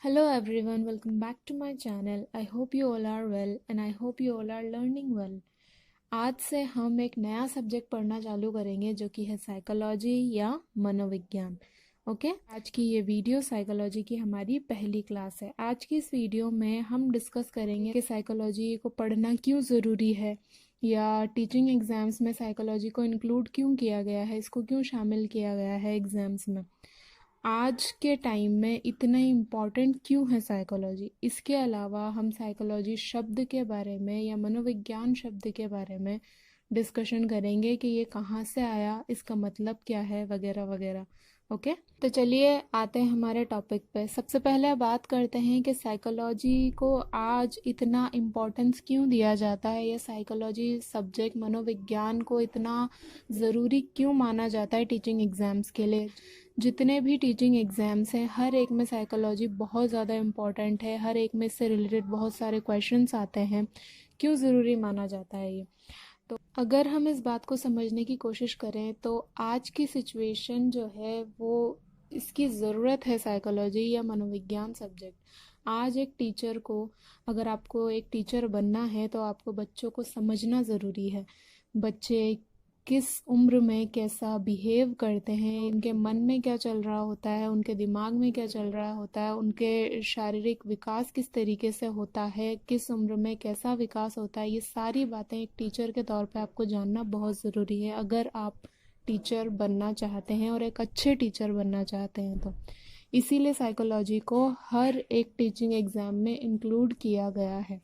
Hello everyone, welcome back to my channel. I hope you all are well and I hope you all are learning well. आज से हम एक नया subject पढ़ना चालू करेंगे जो कि है साइकोलॉजी या मनोविज्ञान। ओके, आज की ये वीडियो साइकोलॉजी की हमारी पहली क्लास है। आज की इस वीडियो में हम डिस्कस करेंगे कि साइकोलॉजी को पढ़ना क्यों ज़रूरी है या टीचिंग एग्ज़ाम्स में साइकोलॉजी को इंक्लूड क्यों किया गया है, इसको क्यों शामिल किया गया है एग्ज़ाम्स में। आज के टाइम में इतना इम्पॉर्टेंट क्यों है साइकोलॉजी। इसके अलावा हम साइकोलॉजी शब्द के बारे में या मनोविज्ञान शब्द के बारे में डिस्कशन करेंगे कि ये कहाँ से आया, इसका मतलब क्या है, वगैरह वगैरह। ओके, तो चलिए आते हैं हमारे टॉपिक पे। सबसे पहले बात करते हैं कि साइकोलॉजी को आज इतना इम्पोर्टेंस क्यों दिया जाता है या साइकोलॉजी सब्जेक्ट मनोविज्ञान को इतना ज़रूरी क्यों माना जाता है टीचिंग एग्ज़ाम्स के लिए। जितने भी टीचिंग एग्ज़ाम्स हैं हर एक में साइकोलॉजी बहुत ज़्यादा इम्पॉर्टेंट है, हर एक में इससे रिलेटेड बहुत सारे क्वेश्चंस आते हैं। क्यों ज़रूरी माना जाता है ये, तो अगर हम इस बात को समझने की कोशिश करें तो आज की सिचुएशन जो है वो इसकी ज़रूरत है साइकोलॉजी या मनोविज्ञान सब्जेक्ट। आज एक टीचर को, अगर आपको एक टीचर बनना है तो आपको बच्चों को समझना ज़रूरी है। बच्चे किस उम्र में कैसा बिहेव करते हैं, उनके मन में क्या चल रहा होता है, उनके दिमाग में क्या चल रहा होता है, उनके शारीरिक विकास किस तरीके से होता है, किस उम्र में कैसा विकास होता है, ये सारी बातें एक टीचर के तौर पे आपको जानना बहुत ज़रूरी है अगर आप टीचर बनना चाहते हैं और एक अच्छे टीचर बनना चाहते हैं तो। इसीलिए साइकोलॉजी को हर एक टीचिंग एग्ज़ाम में इंक्लूड किया गया है।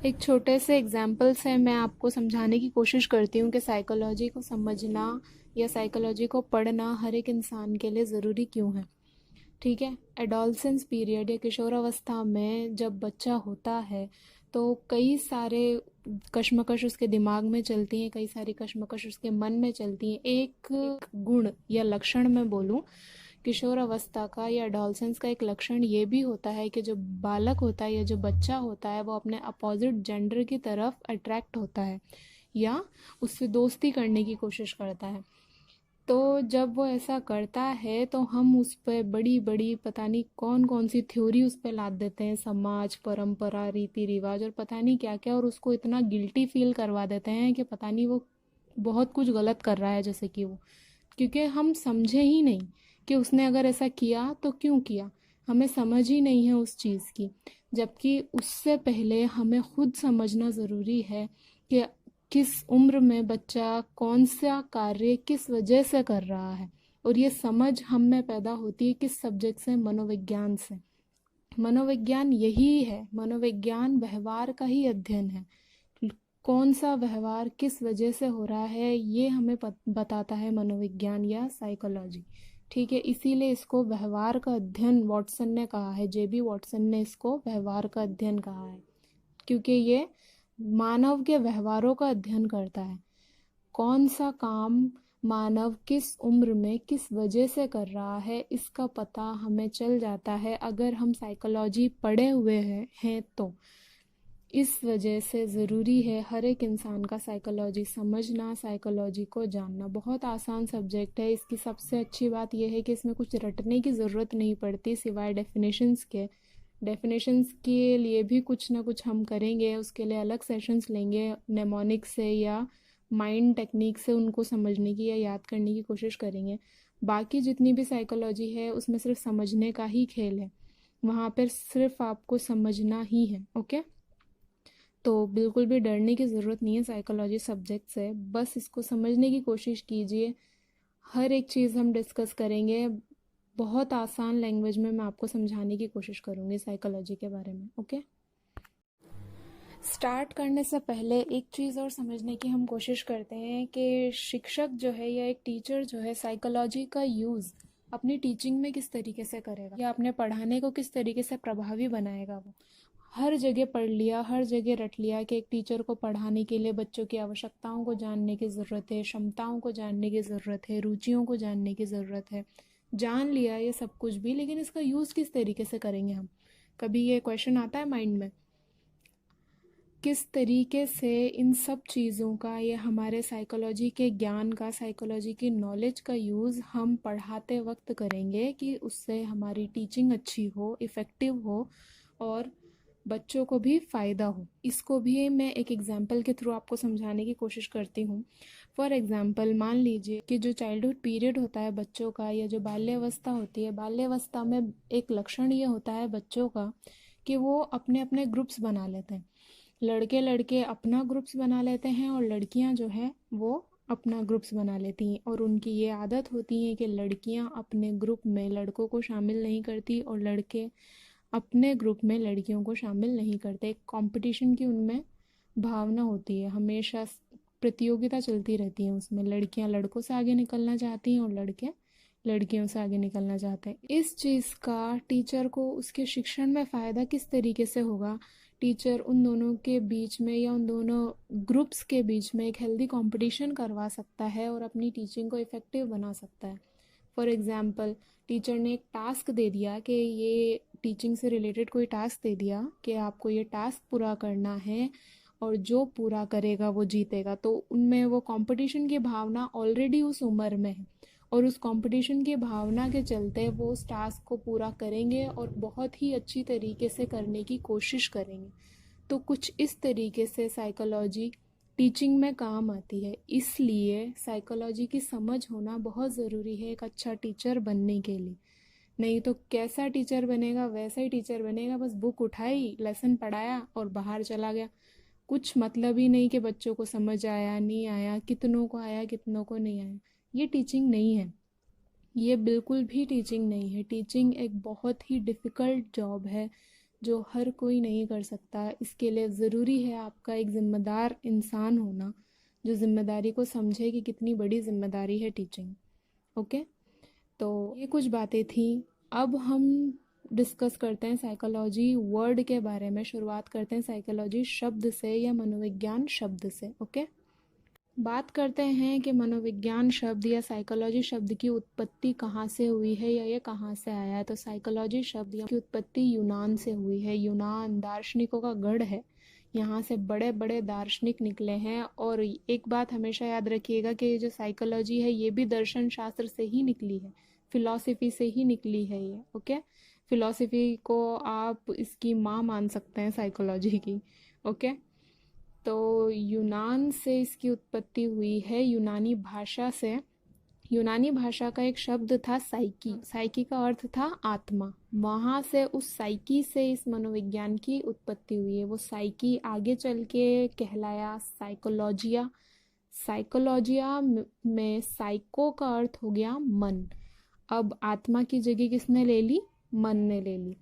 एक छोटे से एग्जाम्पल से मैं आपको समझाने की कोशिश करती हूँ कि साइकोलॉजी को समझना या साइकोलॉजी को पढ़ना हर एक इंसान के लिए ज़रूरी क्यों है। ठीक है, एडोलसेंस पीरियड या किशोरावस्था में जब बच्चा होता है तो कई सारे कश्मकश उसके दिमाग में चलती हैं, कई सारी कश्मकश उसके मन में चलती हैं। एक गुण या लक्षण मैं बोलूँ किशोर अवस्था का या एडोलसेंस का एक लक्षण ये भी होता है कि जो बालक होता है या जो बच्चा होता है वो अपने अपोजिट जेंडर की तरफ अट्रैक्ट होता है या उससे दोस्ती करने की कोशिश करता है। तो जब वो ऐसा करता है तो हम उस पर बड़ी बड़ी पता नहीं कौन कौन सी थ्योरी उस पर लाद देते हैं, समाज, परंपरा, रीति रिवाज और पता नहीं क्या क्या, और उसको इतना गिल्टी फील करवा देते हैं कि पता नहीं वो बहुत कुछ गलत कर रहा है जैसे कि वो, क्योंकि हम समझे ही नहीं कि उसने अगर ऐसा किया तो क्यों किया। हमें समझ ही नहीं है उस चीज़ की, जबकि उससे पहले हमें खुद समझना ज़रूरी है कि किस उम्र में बच्चा कौन सा कार्य किस वजह से कर रहा है। और ये समझ हम में पैदा होती है किस सब्जेक्ट से, मनोविज्ञान से। मनोविज्ञान यही है, मनोविज्ञान व्यवहार का ही अध्ययन है। कौन सा व्यवहार किस वजह से हो रहा है ये हमें बताता है मनोविज्ञान या साइकोलॉजी। ठीक है, इसीलिए इसको व्यवहार का अध्ययन वॉटसन ने कहा है, जेबी वॉटसन ने इसको व्यवहार का अध्ययन कहा है, क्योंकि ये मानव के व्यवहारों का अध्ययन करता है। कौन सा काम मानव किस उम्र में किस वजह से कर रहा है इसका पता हमें चल जाता है अगर हम साइकोलॉजी पढ़े हुए हैं तो। इस वजह से ज़रूरी है हर एक इंसान का साइकोलॉजी समझना, साइकोलॉजी को जानना। बहुत आसान सब्जेक्ट है। इसकी सबसे अच्छी बात यह है कि इसमें कुछ रटने की ज़रूरत नहीं पड़ती सिवाय डेफिनेशंस के। डेफिनेशंस के लिए भी कुछ ना कुछ हम करेंगे, उसके लिए अलग सेशंस लेंगे, नेमोनिक से या माइंड टेक्निक से उनको समझने की या याद करने की कोशिश करेंगे। बाकी जितनी भी साइकोलॉजी है उसमें सिर्फ समझने का ही खेल है, वहाँ पर सिर्फ आपको समझना ही है। ओके, तो बिल्कुल भी डरने की ज़रूरत नहीं है साइकोलॉजी सब्जेक्ट से, बस इसको समझने की कोशिश कीजिए। हर एक चीज़ हम डिस्कस करेंगे, बहुत आसान लैंग्वेज में मैं आपको समझाने की कोशिश करूँगी साइकोलॉजी के बारे में। ओके, स्टार्ट करने से पहले एक चीज़ और समझने की हम कोशिश करते हैं कि शिक्षक जो है या एक टीचर जो है साइकोलॉजी का यूज़ अपनी टीचिंग में किस तरीके से करेगा या अपने पढ़ाने को किस तरीके से प्रभावी बनाएगा। वो हर जगह पढ़ लिया, हर जगह रट लिया कि एक टीचर को पढ़ाने के लिए बच्चों की आवश्यकताओं को जानने की ज़रूरत है, क्षमताओं को जानने की ज़रूरत है, रुचियों को जानने की ज़रूरत है। जान लिया ये सब कुछ भी, लेकिन इसका यूज़ किस तरीके से करेंगे हम। कभी ये क्वेश्चन आता है माइंड में, किस तरीके से इन सब चीज़ों का, ये हमारे साइकोलॉजी के ज्ञान का, साइकोलॉजी की नॉलेज का यूज़ हम पढ़ाते वक्त करेंगे कि उससे हमारी टीचिंग अच्छी हो, इफ़ेक्टिव हो और बच्चों को भी फ़ायदा हो। इसको भी मैं एक एग्जांपल के थ्रू आपको समझाने की कोशिश करती हूँ। फॉर एग्जांपल मान लीजिए कि जो चाइल्डहुड पीरियड होता है बच्चों का, या जो बाल्यावस्था होती है, बाल्यावस्था में एक लक्षण ये होता है बच्चों का कि वो अपने अपने ग्रुप्स बना लेते हैं। लड़के लड़के अपना ग्रुप्स बना लेते हैं और लड़कियां जो है वो अपना ग्रुप्स बना लेती हैं। और उनकी ये आदत होती है कि लड़कियां अपने ग्रुप में लड़कों को शामिल नहीं करती और लड़के अपने ग्रुप में लड़कियों को शामिल नहीं करते। एक कंपटीशन की उनमें भावना होती है, हमेशा प्रतियोगिता चलती रहती है उसमें। लड़कियां लड़कों से आगे निकलना चाहती हैं और लड़के लड़कियों से आगे निकलना चाहते हैं। इस चीज़ का टीचर को उसके शिक्षण में फ़ायदा किस तरीके से होगा? टीचर उन दोनों के बीच में या उन दोनों ग्रुप्स के बीच में एक हेल्दी कंपटीशन करवा सकता है और अपनी टीचिंग को इफ़ेक्टिव बना सकता है। फॉर एग्ज़ाम्पल, टीचर ने एक टास्क दे दिया कि ये टीचिंग से रिलेटेड कोई टास्क दे दिया कि आपको ये टास्क पूरा करना है और जो पूरा करेगा वो जीतेगा। तो उनमें वो कंपटीशन की भावना ऑलरेडी उस उम्र में है और उस कंपटीशन की भावना के चलते वो उस टास्क को पूरा करेंगे और बहुत ही अच्छी तरीके से करने की कोशिश करेंगे। तो कुछ इस तरीके से साइकोलॉजी टीचिंग में काम आती है। इसलिए साइकोलॉजी की समझ होना बहुत ज़रूरी है एक अच्छा टीचर बनने के लिए। नहीं तो कैसा टीचर बनेगा? वैसा ही टीचर बनेगा, बस बुक उठाई, लेसन पढ़ाया और बाहर चला गया। कुछ मतलब ही नहीं कि बच्चों को समझ आया नहीं आया, कितनों को आया कितनों को नहीं आया। ये टीचिंग नहीं है, ये बिल्कुल भी टीचिंग नहीं है। टीचिंग एक बहुत ही डिफ़िकल्ट जॉब है जो हर कोई नहीं कर सकता। इसके लिए ज़रूरी है आपका एक ज़िम्मेदार इंसान होना जो ज़िम्मेदारी को समझे कि कितनी बड़ी ज़िम्मेदारी है टीचिंग। ओके, तो ये कुछ बातें थी। अब हम डिस्कस करते हैं साइकोलॉजी वर्ड के बारे में। शुरुआत करते हैं साइकोलॉजी शब्द से या मनोविज्ञान शब्द से। ओके, बात करते हैं कि मनोविज्ञान शब्द या साइकोलॉजी शब्द की उत्पत्ति कहाँ से हुई है या ये कहाँ से आया है। तो साइकोलॉजी शब्द की उत्पत्ति यूनान से हुई है। यूनान दार्शनिकों का गढ़ है, यहाँ से बड़े बड़े दार्शनिक निकले हैं। और एक बात हमेशा याद रखिएगा कि ये जो साइकोलॉजी है ये भी दर्शन शास्त्र से ही निकली है, फिलॉसफी से ही निकली है ये। ओके, फिलॉसफी को आप इसकी माँ मान सकते हैं साइकोलॉजी की। ओके, तो यूनान से इसकी उत्पत्ति हुई है, यूनानी भाषा से। यूनानी भाषा का एक शब्द था साइकी, साइकी का अर्थ था आत्मा। वहाँ से उस साइकी से इस मनोविज्ञान की उत्पत्ति हुई है। वो साइकी आगे चल के कहलाया साइकोलॉजिया। साइकोलॉजिया में साइको का अर्थ हो गया मन। अब आत्मा की जगह किसने ले ली? मन ने ले ली।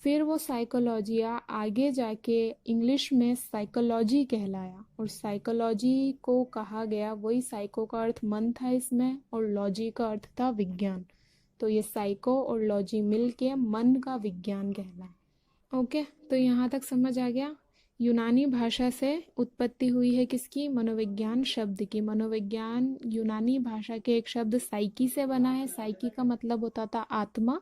फिर वो साइकोलॉजिया आगे जाके इंग्लिश में साइकोलॉजी कहलाया और साइकोलॉजी को कहा गया, वही साइको का अर्थ मन था इसमें और लॉजी का अर्थ था विज्ञान। तो ये साइको और लॉजी मिल के मन का विज्ञान कहलाया। ओके, तो यहाँ तक समझ आ गया। यूनानी भाषा से उत्पत्ति हुई है किसकी? मनोविज्ञान शब्द की। मनोविज्ञान यूनानी भाषा के एक शब्द साइकी से बना है। साइकी का मतलब होता था आत्मा।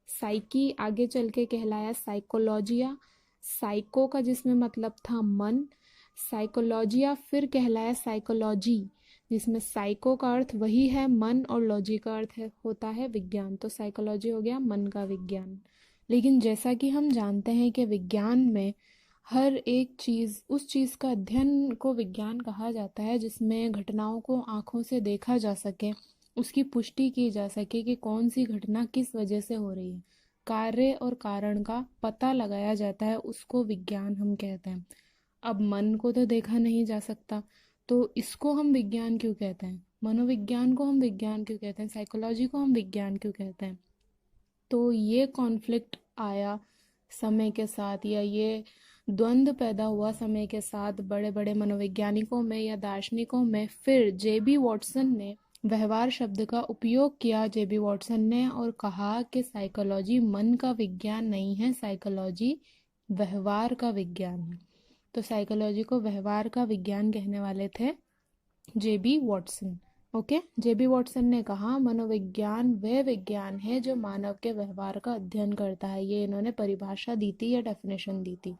साइकी आगे चल के कहलाया साइकोलॉजिया। साइको का जिसमें मतलब था मन। साइकोलॉजिया फिर कहलाया साइकोलॉजी, जिसमें साइको का अर्थ वही है मन और लॉजी का अर्थ होता है विज्ञान। तो साइकोलॉजी हो गया मन का विज्ञान। लेकिन जैसा कि हम जानते हैं कि विज्ञान में हर एक चीज़, उस चीज़ का अध्ययन को विज्ञान कहा जाता है जिसमें घटनाओं को आँखों से देखा जा सके, उसकी पुष्टि की जा सके कि कौन सी घटना किस वजह से हो रही है। कार्य और कारण का पता लगाया जाता है, उसको विज्ञान हम कहते हैं। अब मन को तो देखा नहीं जा सकता, तो इसको हम विज्ञान क्यों कहते हैं? मनोविज्ञान को हम विज्ञान क्यों कहते हैं? साइकोलॉजी को हम विज्ञान क्यों कहते हैं? तो ये कॉन्फ्लिक्ट आया समय के साथ, या ये द्वंद्व पैदा हुआ समय के साथ बड़े बड़े मनोवैज्ञानिकों में या दार्शनिकों में। फिर जेबी वॉटसन ने व्यवहार शब्द का उपयोग किया। जेबी वॉटसन ने और कहा कि साइकोलॉजी मन का विज्ञान नहीं है, साइकोलॉजी व्यवहार का विज्ञान है। तो साइकोलॉजी को व्यवहार का विज्ञान कहने वाले थे जेबी वॉटसन। ओके, जेबी वॉटसन ने कहा मनोविज्ञान वह विज्ञान है जो मानव के व्यवहार का अध्ययन करता है। ये इन्होंने परिभाषा दी थी या डेफिनेशन दी थी।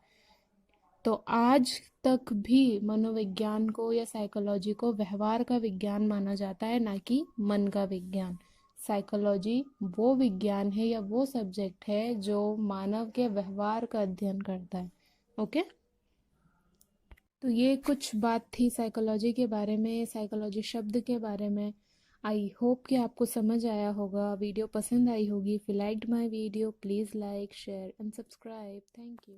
तो आज तक भी मनोविज्ञान को या साइकोलॉजी को व्यवहार का विज्ञान माना जाता है, ना कि मन का विज्ञान। साइकोलॉजी वो विज्ञान है या वो सब्जेक्ट है जो मानव के व्यवहार का अध्ययन करता है। ओके, तो ये कुछ बात थी साइकोलॉजी के बारे में, साइकोलॉजी शब्द के बारे में। आई होप कि आपको समझ आया होगा, वीडियो पसंद आई होगी। If you liked my video please like, share and subscribe. Thank you.